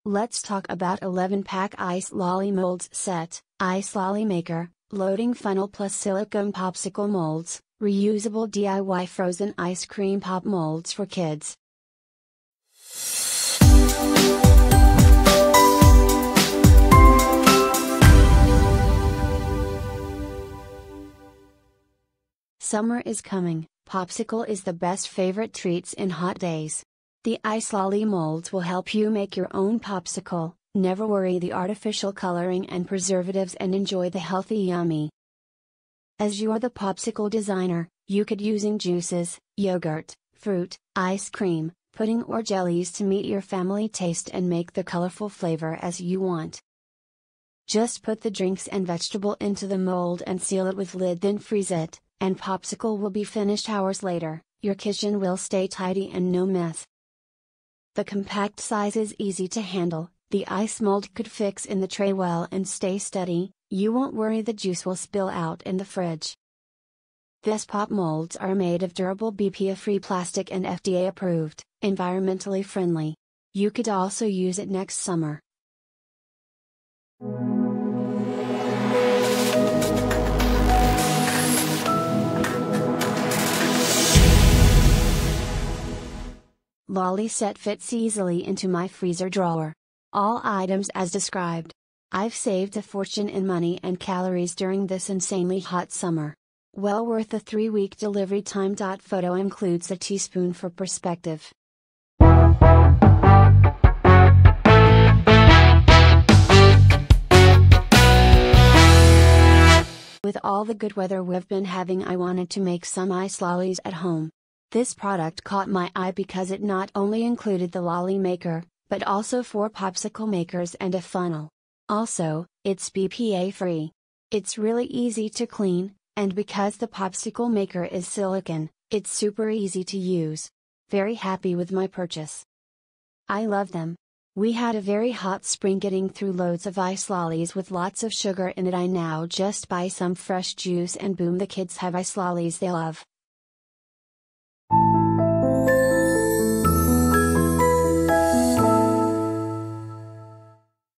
Let's talk about 11-pack Ice Lolly Molds Set, Ice Lolly Maker, Loading Funnel plus Silicone Popsicle Molds, Reusable DIY Frozen Ice Cream Pop Molds for Kids. Summer is coming. Popsicle is the best favorite treats in hot days. The Ice Lolly molds will help you make your own popsicle, never worry the artificial coloring and preservatives and enjoy the healthy yummy. As you are the popsicle designer, you could using juices, yogurt, fruit, ice cream, pudding or jellies to meet your family taste and make the colorful flavor as you want. Just put the drinks and vegetable into the mold and seal it with lid, then freeze it, and popsicle will be finished hours later. Your kitchen will stay tidy and no mess. The compact size is easy to handle, the ice mold could fix in the tray well and stay steady, you won't worry the juice will spill out in the fridge. These pop molds are made of durable BPA-free plastic and FDA approved, environmentally friendly. You could also use it next summer. Lolly set fits easily into my freezer drawer. All items as described. I've saved a fortune in money and calories during this insanely hot summer. Well worth the 3-week delivery time. Photo includes a teaspoon for perspective. With all the good weather we've been having, I wanted to make some ice lollies at home. This product caught my eye because it not only included the lolly maker, but also 4 popsicle makers and a funnel. Also, it's BPA-free. It's really easy to clean, and because the popsicle maker is silicone, it's super easy to use. Very happy with my purchase. I love them. We had a very hot spring, getting through loads of ice lollies with lots of sugar in it. I now just buy some fresh juice and boom, the kids have ice lollies they love.